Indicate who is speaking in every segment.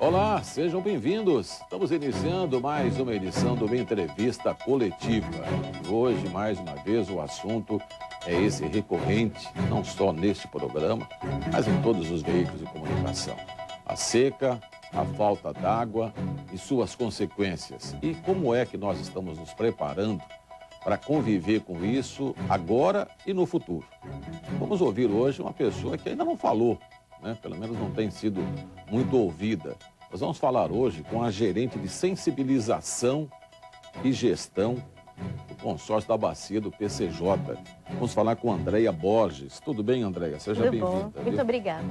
Speaker 1: Olá, sejam bem-vindos. Estamos iniciando mais uma edição do Minha Entrevista Coletiva. Hoje, mais uma vez, o assunto é esse recorrente, não só neste programa, mas em todos os veículos de comunicação. A seca, a falta d'água e suas consequências. E como é que nós estamos nos preparando para conviver com isso agora e no futuro? Vamos ouvir hoje uma pessoa que ainda não falou, né? Pelo menos não tem sido muito ouvida. Nós vamos falar hoje com a gerente de sensibilização e gestão do consórcio da bacia do PCJ. Vamos falar com Andréia Borges. Tudo bem, Andréia? Seja bem-vinda.
Speaker 2: Muito obrigada.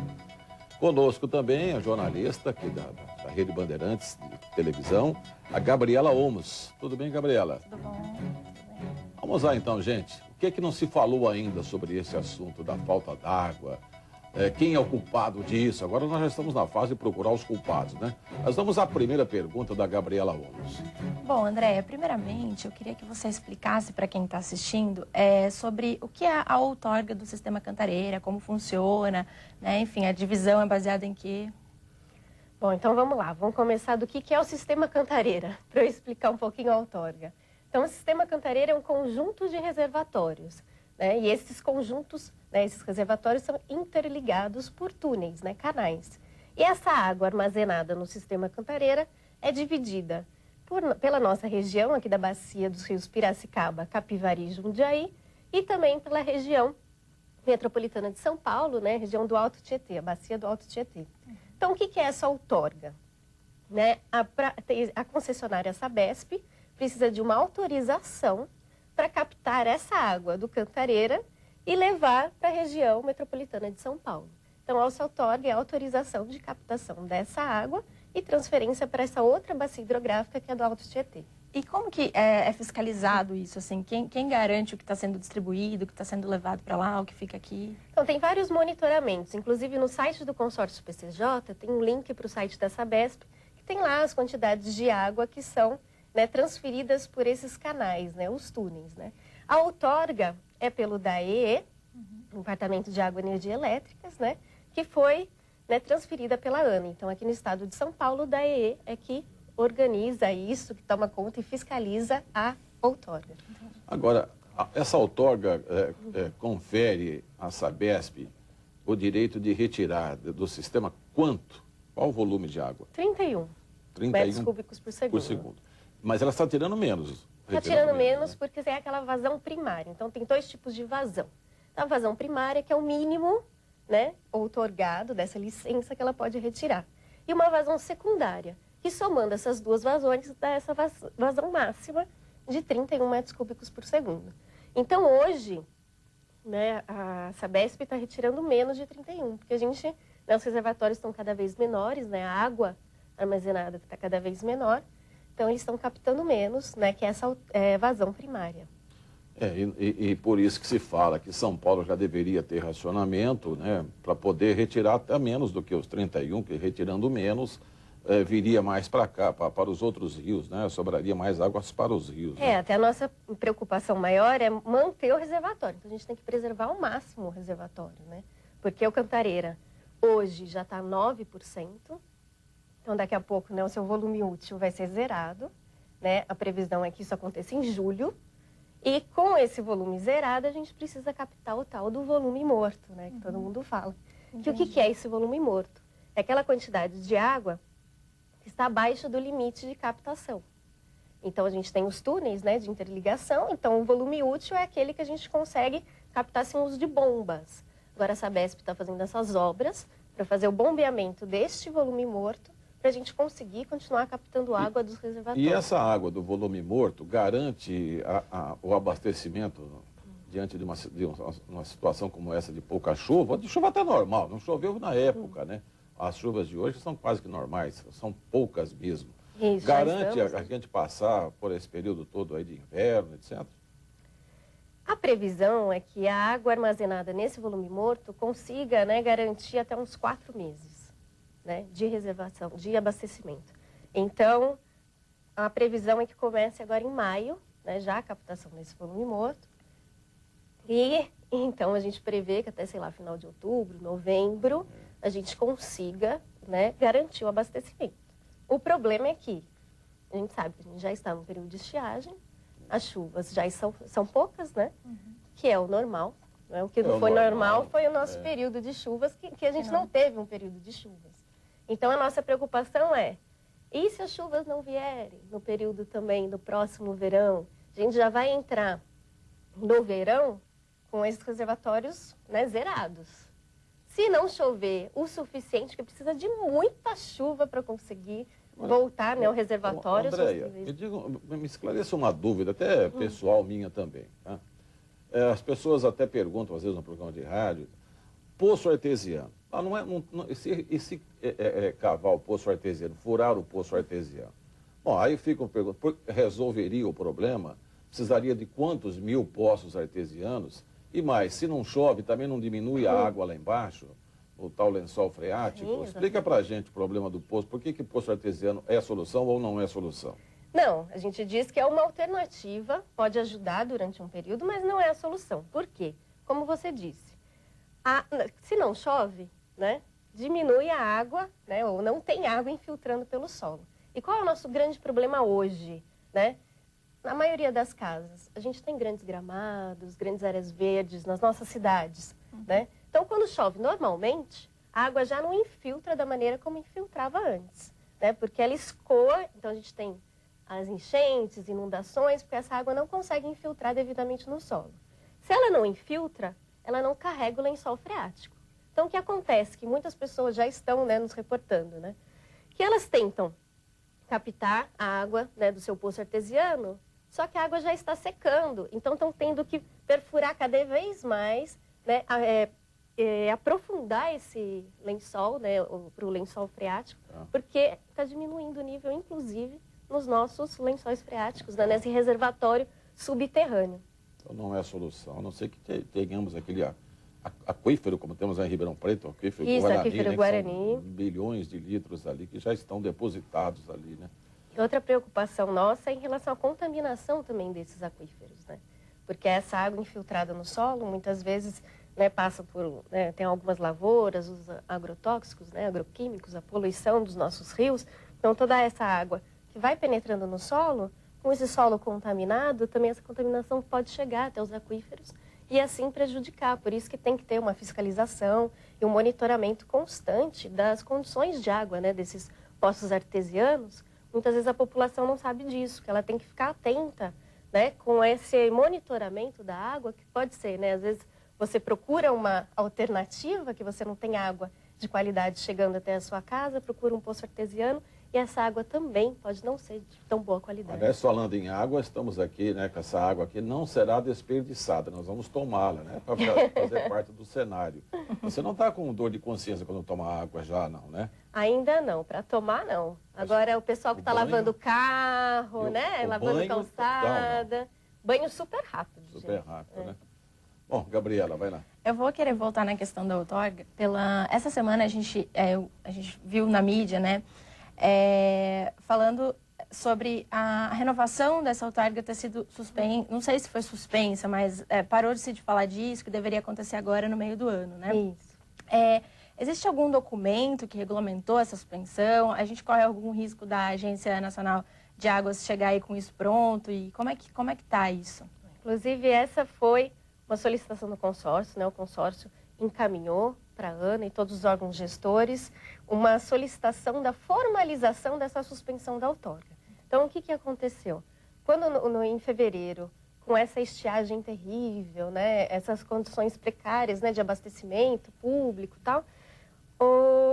Speaker 1: Conosco também a jornalista aqui da Rede Bandeirantes de televisão, a Gabriela Olmos. Tudo bem, Gabriela?
Speaker 2: Tudo bom? Tudo bem.
Speaker 1: Vamos lá então, gente. O que é que não se falou ainda sobre esse assunto da falta d'água? Quem é o culpado disso? Agora nós já estamos na fase de procurar os culpados, né? Nós vamos à primeira pergunta da Gabriela Olmos.
Speaker 2: Bom, Andréia, primeiramente eu queria que você explicasse para quem está assistindo sobre o que é a outorga do sistema Cantareira, como funciona, né? Enfim, a divisão é baseada em quê?
Speaker 3: Bom, então vamos lá. Vamos começar do que é o sistema Cantareira, para eu explicar um pouquinho a outorga. Então, o sistema Cantareira é um conjunto de reservatórios, né? E esses conjuntos, né, esses reservatórios são interligados por túneis, né, canais. E essa água armazenada no sistema Cantareira é dividida pela nossa região, aqui da bacia dos rios Piracicaba, Capivari e Jundiaí, e também pela região metropolitana de São Paulo, né, região do Alto Tietê, a bacia do Alto Tietê. Então, o que é essa outorga? Né, a concessionária Sabesp precisa de uma autorização para captar essa água do Cantareira e levar para a região metropolitana de São Paulo. Então, a outorga é a autorização de captação dessa água e transferência para essa outra bacia hidrográfica que é do Alto Tietê.
Speaker 2: E como que é fiscalizado isso? Assim, quem garante o que está sendo distribuído, o que está sendo levado para lá, o que fica aqui?
Speaker 3: Então, tem vários monitoramentos. Inclusive, no site do consórcio PCJ, tem um link para o site da Sabesp, que tem lá as quantidades de água que são, né, transferidas por esses canais, né, os túneis, né. A outorga é pelo DAEE, Departamento de Água e Energia Elétricas, né, que foi, né, transferida pela ANA. Então, aqui no estado de São Paulo, o DAEE é que organiza isso, que toma conta e fiscaliza a outorga.
Speaker 1: Agora, essa outorga confere à Sabesp o direito de retirar do sistema quanto? Qual o volume de água?
Speaker 3: 31 metros cúbicos por segundo.
Speaker 1: Mas ela está tirando menos.
Speaker 3: Está tirando menos,
Speaker 1: né?
Speaker 3: Porque é aquela vazão primária. Então, tem dois tipos de vazão. A vazão primária, que é o mínimo, né, outorgado dessa licença que ela pode retirar. E uma vazão secundária, que somando essas duas vazões, dá essa vazão máxima de 31 metros cúbicos por segundo. Então, hoje, né, a Sabesp está retirando menos de 31, porque os reservatórios estão cada vez menores, né, a água armazenada está cada vez menor. Então, eles estão captando menos, né, que é essa vazão primária.
Speaker 1: E por isso que se fala que São Paulo já deveria ter racionamento, né, para poder retirar até menos do que os 31, que retirando menos, viria mais para cá, para os outros rios, né, sobraria mais águas para os rios. Né?
Speaker 3: Até a nossa preocupação maior é manter o reservatório. Então, a gente tem que preservar ao máximo o reservatório, né, porque o Cantareira hoje já está 9%. Então, daqui a pouco, né, o seu volume útil vai ser zerado, né? A previsão é que isso aconteça em julho. E com esse volume zerado, a gente precisa captar o tal do volume morto, né? Que todo mundo fala. Que o que é esse volume morto? É aquela quantidade de água que está abaixo do limite de captação. Então, a gente tem os túneis, né, de interligação. Então, o volume útil é aquele que a gente consegue captar sem uso de bombas. Agora, a Sabesp está fazendo essas obras para fazer o bombeamento deste volume morto, para a gente conseguir continuar captando água dos reservatórios.
Speaker 1: E essa água do volume morto garante o abastecimento diante de uma situação como essa de pouca chuva? De chuva até normal, não choveu na época, né? As chuvas de hoje são quase que normais, são poucas mesmo.
Speaker 3: Isso,
Speaker 1: garante a gente passar por esse período todo aí de inverno, etc.?
Speaker 3: A previsão é que a água armazenada nesse volume morto consiga, né, garantir até uns 4 meses. Né, de reservação, de abastecimento. Então, a previsão é que comece agora em maio, né, já a captação desse volume morto. E, então, a gente prevê que até, sei lá, final de outubro, novembro, a gente consiga, né, garantir o abastecimento. O problema é que a gente sabe que a gente já está no período de estiagem, as chuvas já são poucas, né? Que é o normal. Né? O que não foi normal foi o nosso período de chuvas, que a gente não teve um período de chuvas. Então, a nossa preocupação é, e se as chuvas não vierem no período também do próximo verão? A gente já vai entrar no verão com esses reservatórios, né, zerados. Se não chover o suficiente, que precisa de muita chuva para conseguir voltar, né, ao reservatório.
Speaker 1: Andréia, me esclareça uma dúvida, até pessoal minha também. Tá? As pessoas até perguntam, às vezes, no programa de rádio, poço artesiano. Cavar o poço artesiano, furar o poço artesiano. Bom, aí ficam perguntando, resolveria o problema? Precisaria de quantos mil poços artesianos? E mais, se não chove, também não diminui a água lá embaixo? O tal lençol freático?
Speaker 3: Sim,
Speaker 1: explica pra gente o problema do poço. Por que poço artesiano é a solução ou não é a solução?
Speaker 3: Não, a gente diz que é uma alternativa, pode ajudar durante um período, mas não é a solução. Por quê? Como você disse, se não chove, né, diminui a água, né, ou não tem água infiltrando pelo solo. E qual é o nosso grande problema hoje, né? Na maioria das casas, a gente tem grandes gramados, grandes áreas verdes nas nossas cidades, né? Então, quando chove normalmente, a água já não infiltra da maneira como infiltrava antes, né? Porque ela escoa, então a gente tem as enchentes, inundações, porque essa água não consegue infiltrar devidamente no solo. Se ela não infiltra, ela não carrega o lençol freático. Então, o que acontece? Que muitas pessoas já estão, né, nos reportando, né? Que elas tentam captar a água, né, do seu poço artesiano, só que a água já está secando. Então, estão tendo que perfurar cada vez mais, né, aprofundar esse lençol, né, para o lençol freático, porque está diminuindo o nível, inclusive, nos nossos lençóis freáticos, né, nesse reservatório subterrâneo.
Speaker 1: Então não é a solução, a não ser que tenhamos aquele aquífero, como temos em Ribeirão Preto, aquífero Guarani,
Speaker 3: aquífero
Speaker 1: né,
Speaker 3: Guarani.
Speaker 1: Bilhões de litros ali que já estão depositados ali, né?
Speaker 3: Outra preocupação nossa é em relação à contaminação também desses aquíferos, né? Porque essa água infiltrada no solo, muitas vezes, né, passa por, né, tem algumas lavouras, os agrotóxicos, né, agroquímicos, a poluição dos nossos rios. Então, toda essa água que vai penetrando no solo, com esse solo contaminado, também essa contaminação pode chegar até os aquíferos e assim prejudicar. Por isso que tem que ter uma fiscalização e um monitoramento constante das condições de água, né, desses poços artesianos. Muitas vezes a população não sabe disso, que ela tem que ficar atenta, né, com esse monitoramento da água, que pode ser, né, às vezes você procura uma alternativa, que você não tem água de qualidade chegando até a sua casa, procura um poço artesiano, e essa água também pode não ser de tão boa qualidade.
Speaker 1: Aliás, falando em água, estamos aqui, né, com essa água aqui, não será desperdiçada, nós vamos tomá-la, né, para fazer parte do cenário. Você não está com dor de consciência quando toma água já, não, né?
Speaker 3: Ainda não, para tomar não. Agora o pessoal que está lavando o carro, né, lavando calçada, banho super rápido.
Speaker 1: Super rápido, né? Bom, Gabriela, vai lá.
Speaker 2: Eu vou querer voltar na questão da outorga. Essa semana a gente viu na mídia, né, falando sobre a renovação dessa outorga ter sido suspensa, não sei se foi suspensa, mas parou de se falar disso, que deveria acontecer agora no meio do ano, né?
Speaker 3: Isso.
Speaker 2: Existe algum documento que regulamentou essa suspensão? A gente corre algum risco da Agência Nacional de Águas chegar aí com isso pronto? E como é que está isso?
Speaker 3: Inclusive, essa foi uma solicitação do consórcio, né? O consórcio encaminhou para a ANA e todos os órgãos gestores uma solicitação da formalização dessa suspensão da outorga. Então, o que aconteceu? Quando em fevereiro, com essa estiagem terrível, né, essas condições precárias, né, de abastecimento público e tal,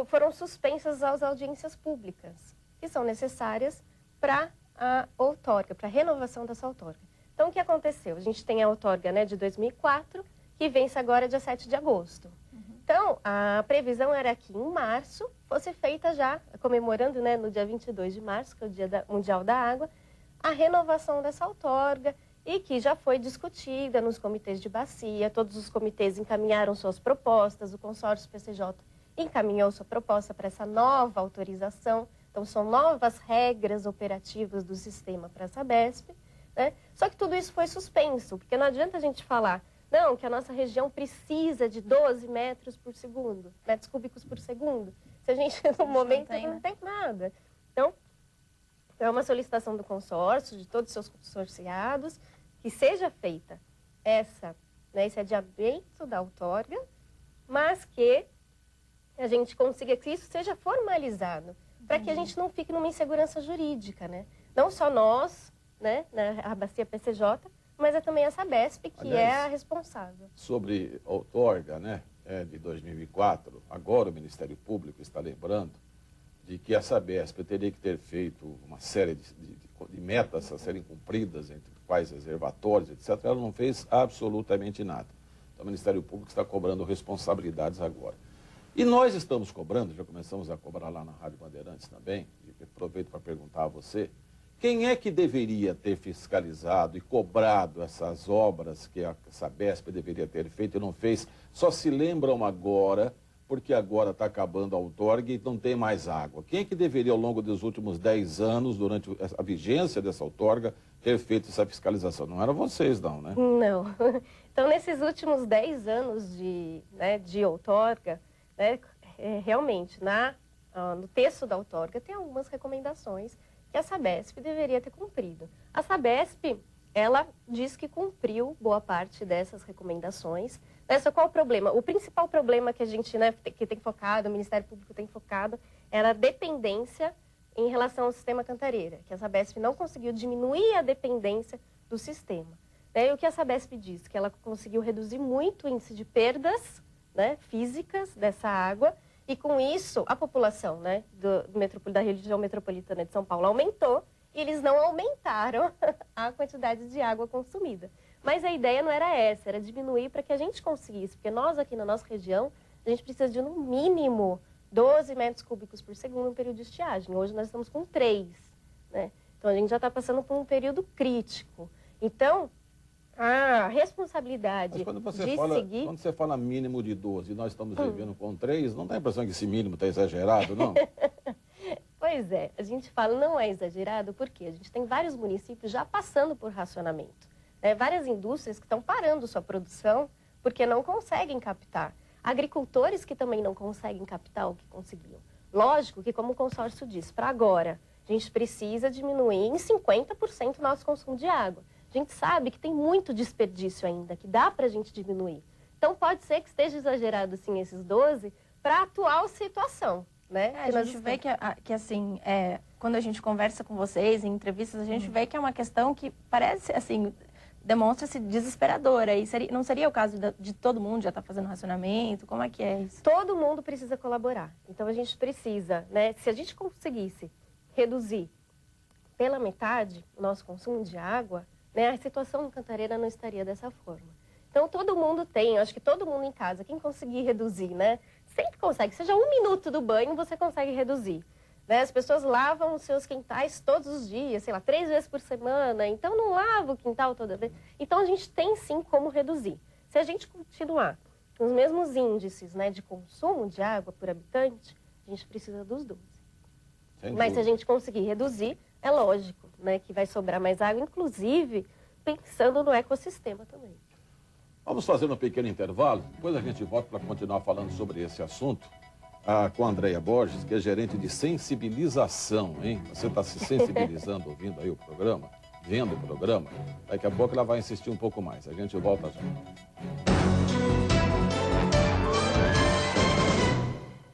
Speaker 3: foram suspensas as audiências públicas, que são necessárias para a outorga, para a renovação dessa outorga. Então, o que aconteceu? A gente tem a outorga, né, de 2004, que vence agora dia 7 de agosto. Então, a previsão era que em março fosse feita já, comemorando, né, no dia 22 de março, que é o Dia Mundial da Água, a renovação dessa outorga e que já foi discutida nos comitês de bacia, todos os comitês encaminharam suas propostas, o consórcio PCJ encaminhou sua proposta para essa nova autorização, então são novas regras operativas do sistema para a Sabesp, né? Só que tudo isso foi suspenso, porque não adianta a gente falar, não, que a nossa região precisa de 12 metros cúbicos por segundo, se a gente no momento não tem nada. Então, É uma solicitação do consórcio, de todos os seus consorciados, que seja feita esse adiamento da outorga, mas que a gente consiga que isso seja formalizado, para que a gente não fique numa insegurança jurídica, né? Não só nós, né, a Bacia PCJ, mas é também a Sabesp, que aliás, é a responsável.
Speaker 1: Sobre a outorga, né, de 2004, agora o Ministério Público está lembrando de que a Sabesp teria que ter feito uma série de metas a serem cumpridas, entre quais reservatórios, etc. Ela não fez absolutamente nada. Então, o Ministério Público está cobrando responsabilidades agora. E nós estamos cobrando, já começamos a cobrar lá na Rádio Bandeirantes também, e aproveito para perguntar a você, quem é que deveria ter fiscalizado e cobrado essas obras que a Sabesp deveria ter feito e não fez? Só se lembram agora, porque agora está acabando a outorga e não tem mais água. Quem é que deveria, ao longo dos últimos 10 anos, durante a vigência dessa outorga, ter feito essa fiscalização? Não eram vocês, não, né?
Speaker 3: Não. Então, nesses últimos 10 anos de outorga, né, realmente, no texto da outorga, tem algumas recomendações que a Sabesp deveria ter cumprido. A Sabesp, ela diz que cumpriu boa parte dessas recomendações. Só qual o problema? O principal problema que a gente que tem focado, o Ministério Público tem focado, era a dependência em relação ao sistema Cantareira, que a Sabesp não conseguiu diminuir a dependência do sistema. E o que a Sabesp diz? Que ela conseguiu reduzir muito o índice de perdas, né, físicas dessa água, e com isso a população, né, da região metropolitana de São Paulo aumentou, e eles não aumentaram a quantidade de água consumida. Mas a ideia não era essa, era diminuir para que a gente conseguisse, porque nós aqui na nossa região, a gente precisa de no mínimo 12 metros cúbicos por segundo no período de estiagem. Hoje nós estamos com 3, né? Então a gente já está passando por um período crítico. Então, a responsabilidade
Speaker 1: quando
Speaker 3: seguir...
Speaker 1: você fala mínimo de 12 e nós estamos vivendo com 3, não dá a impressão que esse mínimo está exagerado, não?
Speaker 3: Pois é, a gente fala não é exagerado porque a gente tem vários municípios já passando por racionamento. Várias indústrias que estão parando sua produção porque não conseguem captar. Agricultores que também não conseguem captar o que conseguiam. Lógico que, como o consórcio diz, para agora, a gente precisa diminuir em 50% o nosso consumo de água. A gente sabe que tem muito desperdício ainda, que dá para a gente diminuir. Então, pode ser que esteja exagerado, sim, esses 12 para a atual situação. Né?
Speaker 2: A gente vê que assim, quando a gente conversa com vocês, em entrevistas, a gente vê que é uma questão que parece, assim, demonstra-se desesperadora. E não seria o caso de todo mundo já estar fazendo racionamento? Como é que é isso?
Speaker 3: Todo mundo precisa colaborar. Então, a gente precisa, né? Se a gente conseguisse reduzir pela metade o nosso consumo de água, né, a situação no Cantareira não estaria dessa forma. Então, todo mundo tem, eu acho que todo mundo em casa, quem conseguir reduzir, né? Sempre consegue, seja 1 minuto do banho, você consegue reduzir. Né? As pessoas lavam os seus quintais todos os dias, sei lá, 3 vezes por semana, então não lava o quintal toda vez. Então, a gente tem sim como reduzir. Se a gente continuar com os mesmos índices, né, de consumo de água por habitante, a gente precisa dos 12. Mas se a gente conseguir reduzir, é lógico, né, que vai sobrar mais água, inclusive pensando no ecossistema também.
Speaker 1: Vamos fazer um pequeno intervalo, depois a gente volta para continuar falando sobre esse assunto com a Andréia Borges, que é gerente de sensibilização, hein? Você está se sensibilizando ouvindo aí o programa, vendo o programa, daqui a pouco ela vai insistir um pouco mais. A gente volta já.